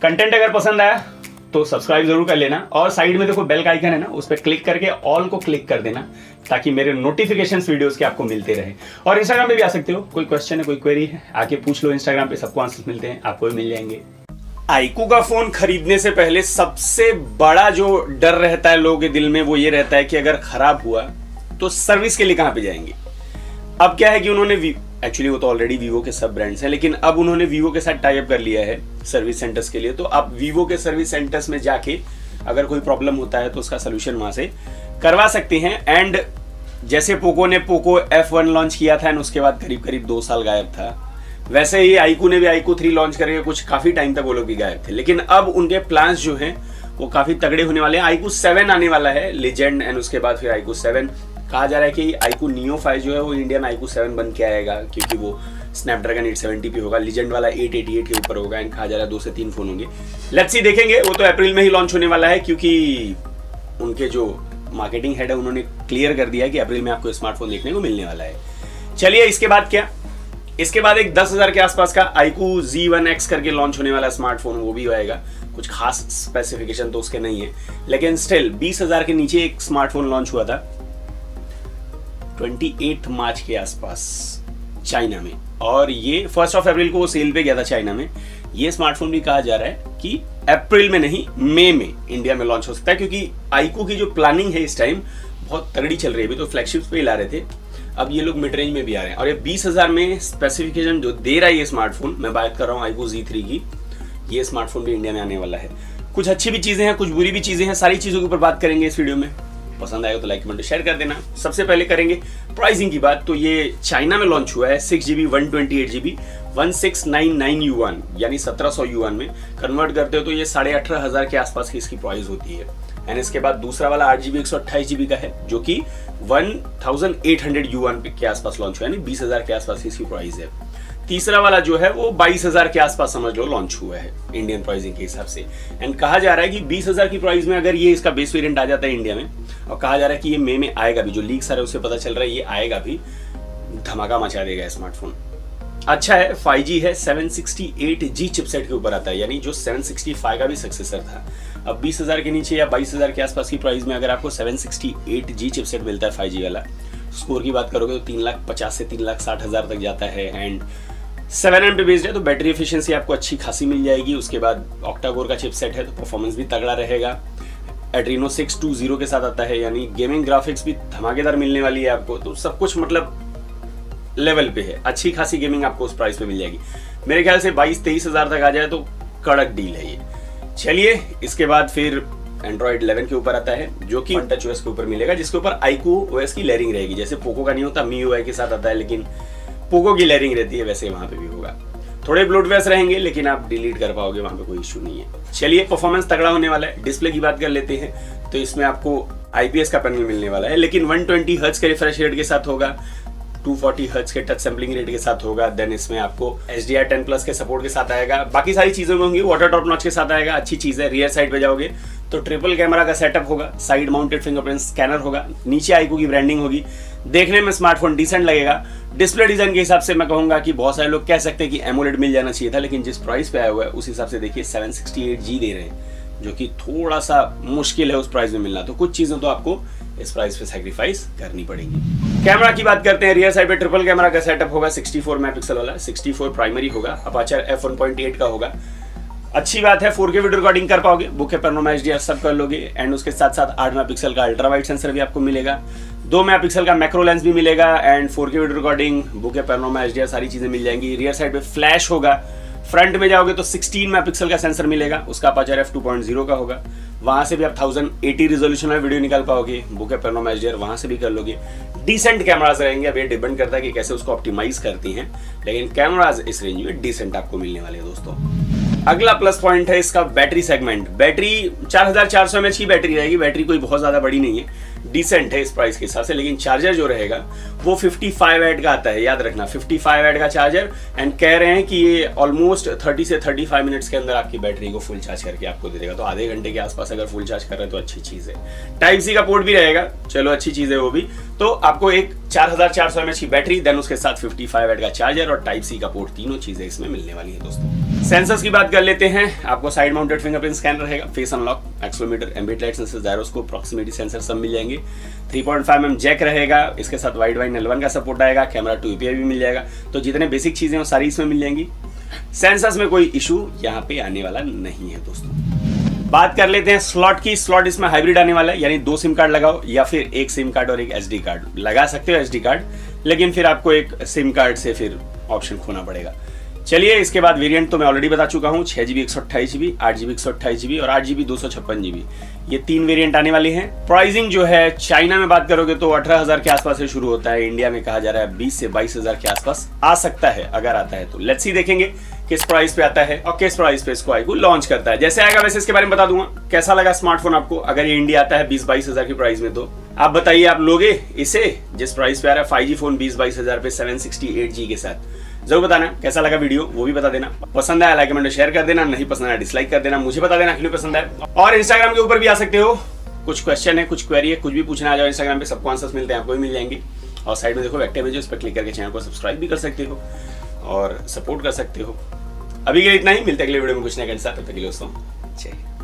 Content अगर पसंद आया तो सब्सक्राइब जरूर कर लेना, और साइड में देखो बेल का आइकन है ना, उस पर क्लिक करके ऑल को क्लिक कर देना ताकि मेरे नोटिफिकेशंस वीडियोस के आपको मिलते रहे। और इंस्टाग्राम पे भी आ सकते हो, कोई क्वेश्चन है कोई क्वेरी है आके पूछ लो, इंस्टाग्राम पे सबको आंसर मिलते हैं, आपको भी मिल जाएंगे। iQOO का फोन खरीदने से पहले सबसे बड़ा जो डर रहता है लोगों के दिल में वो ये रहता है कि अगर खराब हुआ तो सर्विस के लिए कहां पे जाएंगे। अब क्या है कि उन्होंने एक्चुअली वो तो ऑलरेडी वीवो के सब ब्रांड्स हैं, लेकिन अब उन्होंने वीवो के साथ टाई अप कर लिया है सर्विस सेंटर्स के लिए। तो आप वीवो के सर्विस सेंटर्स में जाके अगर कोई प्रॉब्लम होता है तो उसका सोल्यूशन वहां से करवा सकते हैं। एंड जैसे पोको ने पोको F1 लॉन्च किया था और उसके बाद करीब करीब 2 साल गायब था, वैसे ही iQOO ने भी iQOO 3 लॉन्च करके कुछ काफी टाइम तक वो लोग भी गायब थे। लेकिन अब उनके प्लान्स जो हैं वो काफी तगड़े होने वाले हैं। iQOO 7 आने वाला है, लेजेंड, एंड उसके बाद फिर iQOO 7। कहा जा रहा है कि iQOO Neo 5 जो है वो इंडिया में iQOO 7 बन के आएगा, क्योंकि वो स्नैपड्रैगन 870 पे होगा, लेजेंड वाला 888 के ऊपर होगा। एंड कहा जा रहा है 2 से 3 फोन होंगे। लेट्स सी, देखेंगे। वो तो अप्रैल में ही लॉन्च होने वाला है, क्योंकि उनके जो मार्केटिंग हेड है उन्होंने क्लियर कर दिया कि अप्रैल में आपको स्मार्टफोन देखने को मिलने वाला है। चलिए, इसके बाद क्या, इसके बाद एक 10,000 के आसपास का iQOO Z1X करके लॉन्च होने वाला स्मार्टफोन, वो भी आएगा। कुछ खास स्पेसिफिकेशन तो उसके नहीं है, लेकिन स्टिल 20,000 के नीचे एक स्मार्टफोन लॉन्च हुआ था 28 मार्च के आसपास चाइना में, और ये 1 अप्रैल को वो सेल पे गया था चाइना में। ये स्मार्टफोन भी कहा जा रहा है कि अप्रैल में नहीं, मई में इंडिया में लॉन्च हो सकता है, क्योंकि iQOO की जो प्लानिंग है इस टाइम बहुत तगड़ी चल रही है। अभी तो फ्लैगशिप्स पे ही ला रहे थे, अब ये लोग मिड रेंज में भी आ रहे हैं। और ये 20,000 में स्पेसिफिकेशन जो दे रहा है ये स्मार्टफोन, मैं बात कर रहा हूँ iQOO Z3 की, ये स्मार्टफोन भी इंडिया में आने वाला है। कुछ अच्छी भी चीजें हैं, कुछ बुरी भी चीजें हैं, सारी चीजों के ऊपर बात करेंगे इस वीडियो में। पसंद आएगा तो लाइक कमेंट शेयर कर देना। सबसे पहले करेंगे प्राइसिंग की बात। तो ये चाइना में लॉन्च हुआ है 6GB 128GB 1699 युआन, यानी 1700 युआन में कन्वर्ट करते हो तो ये 18,500 के आसपास की इसकी प्राइस होती है। एंड इसके बाद दूसरा वाला 8GB 128GB का है, जो कि 1800 युआन के आसपास लॉन्च हुआ है, यानी 20,000 के आसपास की इसकी प्राइस है। तीसरा वाला जो है वो 22,000 के आसपास समझ लो लॉन्च हुआ है इंडियन प्राइसिंग के हिसाब से। एंड कहा जा रहा है कि 20,000 की प्राइस में अगर ये इसका बेस वेरिएंट आ जाता है इंडिया में, और कहा जा रहा है कि ये मई में आएगा भी, जो लीक सारे उससे पता चल रहा है ये आएगा भी, धमाका मचा देगा स्मार्टफोन। अच्छा है, 5G है, 768G चिपसेट के ऊपर आता है, यानी जो 765 का भी सक्सेसर था। अब 20,000 के नीचे या 22,000 के आसपास की प्राइस में अगर आपको 768G चिपसेट मिलता है 5G वाला, स्कोर की बात करोगे तो 3,50,000 से 3,60,000 तक जाता है। एंड 7nm पे बेस्ड है, तो बैटरी एफिशिएंसी आपको अच्छी खासी मिल जाएगी। उसके बाद ऑक्टा कोर का चिपसेट है तो परफॉर्मेंस भी तगड़ा रहेगा। एड्रीनो 620 के साथ आता है, यानी गेमिंग ग्राफिक्स भी धमाकेदार मिलने वाली है आपको। तो सब कुछ मतलब लेवल पे है, अच्छी खासी गेमिंग आपको उस प्राइस पे मिल जाएगी। मेरे ख्याल से 22-23,000 तक आ जाए तो कड़क डील है ये। चलिए, इसके बाद फिर एंड्रॉइड 11 के ऊपर आता है, जो कि टच OS के ऊपर मिलेगा, जिसके ऊपर iQOO OS की लेयरिंग रहेगी। जैसे पोको का नहीं होता, MIUI के साथ आता है, लेकिन पोको की लेयरिंग रहती है, वैसे वहां पे भी होगा। थोड़े ब्लोटवेयर रहेंगे, लेकिन आप डिलीट कर पाओगे, वहां पे कोई इशू नहीं है। चलिए, परफॉर्मेंस तगड़ा होने वाला है। डिस्प्ले की बात कर लेते हैं, तो इसमें आपको IPS का पैनल मिलने वाला है, लेकिन 120 हर्ट्ज के रिफ्रेश रेट के साथ होगा, 240 हर्ट्ज के टच सैंपलिंग रेट के साथ होगा। देन इसमें आपको HDR 10+ के सपोर्ट के साथ आएगा। बाकी सारी चीजें होंगी, वाटर टॉप नॉच के साथ आएगा, अच्छी चीज है। रियर साइड पे जाओगे तो ट्रिपल कैमरा का सेटअप होगा, साइड माउंटेड फिंगरप्रिंट स्कैनर होगा, नीचे iQOO की ब्रांडिंग होगी। देखने में स्मार्टफोन डिसेंट लगेगा। डिस्प्ले डिजाइन के हिसाब से मैं कहूंगा कि बहुत सारे लोग कह सकते हैं कि एमोलेड मिल जाना चाहिए था, लेकिन जिस प्राइस पे आया हुआ है उस हिसाब से देखिए 768G दे रहे हैं, जो कि थोड़ा सा मुश्किल है उस प्राइस में मिलना। तो कुछ चीजें तो आपको इस प्राइस पे सैक्रिफाइस करनी पड़ेगी। कैमरा की बात करते हैं, रियर साइड पे ट्रिपल कैमरा का सेटअप होगा, 64 मेगापिक्सल वाला, 64 प्राइमरी होगा, अपर्चर f1.8 का होगा। अच्छी बात है, 4K वीडियो रिकॉर्डिंग कर पाओगे, बुके पैनोरमा HDR सब कर लोगे। एंड उसके साथ साथ 8 मेगापिक्सल का अल्ट्रा वाइड सेंसर भी आपको मिलेगा, 2 मेगापिक्सल का मैक्रो लेंस भी मिलेगा, and 4K video recording, bouquet panorama HDR सारी चीजें मिल जाएंगी। रियर साइड पे फ्लैश होगा। फ्रंट में जाओगे तो 16 मेगापिक्सल का सेंसर मिलेगा, उसका अपर्चर f2.0 का होगा। वहां से भी आप 1080 रिजोल्यूशन में वीडियो निकाल पाओगे, बुके पैनोरमा HDR वहां से भी कर लोगे। डिसेंट कैमराज रहेंगे, अब ये डिपेंड करता है कि कैसे उसको ऑप्टिमाइज करती हैं, लेकिन कैमराज इस रेंज में डिसेंट आपको मिलने वाले हैं दोस्तों। अगला प्लस पॉइंट है इसका बैटरी सेगमेंट। बैटरी 4400 mAh की बैटरी रहेगी, बैटरी कोई बहुत ज्यादा बड़ी नहीं है, डिसेंट है इस प्राइस के हिसाब से। लेकिन चार्जर जो रहेगा वो 55 वाट का आता है, याद रखना 55 वाट का चार्जर। एंड कह रहे हैं कि ये ऑलमोस्ट 30 से 35 मिनट्स के अंदर आपकी बैटरी को फुल चार्ज करके आपको दे देगा। तो आधे घंटे के आसपास अगर फुल चार्ज कर रहे हैं तो अच्छी चीज है। टाइप सी का पोर्ट भी रहेगा, चलो अच्छी चीज है वो भी। तो आपको एक 4400 mAh की बैटरी, देन उसके साथ 55 वाट का चार्जर और टाइप सी का पोर्ट, तीनों चीजें इसमें मिलने वाली है दोस्तों। सेंसर्स की बात कर लेते हैं। आपको साइड माउंटेड फिंगरप्रिंट स्कैनर रहेगा, face unlock, accelerometer, ambient light sensor, gyroscope, proximity sensor सब मिल जाएंगे। 3.5 mm जैक रहेगा, इसके साथ वाइड वाइन L1 का सपोर्ट आएगा, कैमरा 2 API भी मिल जाएगा। तो जितने बेसिक चीजें हैं वो सारी इसमें मिल जाएंगी। सेंसर्स में कोई इशू यहाँ पे आने वाला नहीं है दोस्तों। बात कर लेते हैं स्लॉट की। स्लॉट इसमें हाइब्रिड आने वाला है, यानी 2 सिम कार्ड लगाओ या फिर एक सिम कार्ड और एक SD कार्ड लगा सकते हो। SD कार्ड, लेकिन फिर आपको एक सिम कार्ड से फिर ऑप्शन खोना पड़ेगा। चलिए, इसके बाद वेरिएंट तो मैं ऑलरेडी बता चुका हूँ, 6GB 128GB, 8GB 128GB और 8GB 256GB। ये 3 वेरिएंट आने वाले हैं। प्राइसिंग जो है चाइना में बात करोगे तो 18,000 के आसपास से शुरू होता है। इंडिया में कहा जा रहा है 20 से 22,000 के आसपास आ सकता है, अगर आता है तो। लेट्स सी, देखेंगे किस प्राइस पे आता है और किस प्राइस पे इसको आईक्यू लॉन्च करता है। जैसे आएगा वैसे इसके बारे में बता दूंगा। कैसा लगा स्मार्टफोन आपको? अगर ये इंडिया आता है 20-22,000 की प्राइस में, तो आप बताइए, आप लोगे इसे? जिस प्राइस पे आ रहा है 5G फोन 20-22,000 पे 768G के साथ। जरूर बताना कैसा लगा वीडियो, वो भी बता देना। पसंद आया लाइक कमेंट शेयर कर देना, नहीं पसंद आया डिसलाइक कर देना। मुझे बता देना क्यों पसंद आया। और इंस्टाग्राम के ऊपर भी आ सकते हो, कुछ क्वेश्चन है, कुछ क्वेरी है, कुछ भी पूछना आ जाओ इंस्टाग्राम पे, सबको आंसर्स मिलते हैं, आपको भी मिल जाएंगे। और साइड में देखो एक्टिव है जो, इस पर क्लिक करके चैनल को सब्सक्राइब भी कर सकते हो और सपोर्ट कर सकते हो। अभी के लिए इतना ही, मिलते हैं अगले वीडियो में कुछ नया के साथ। तब तक के लिए दोस्तों, जय हिंद।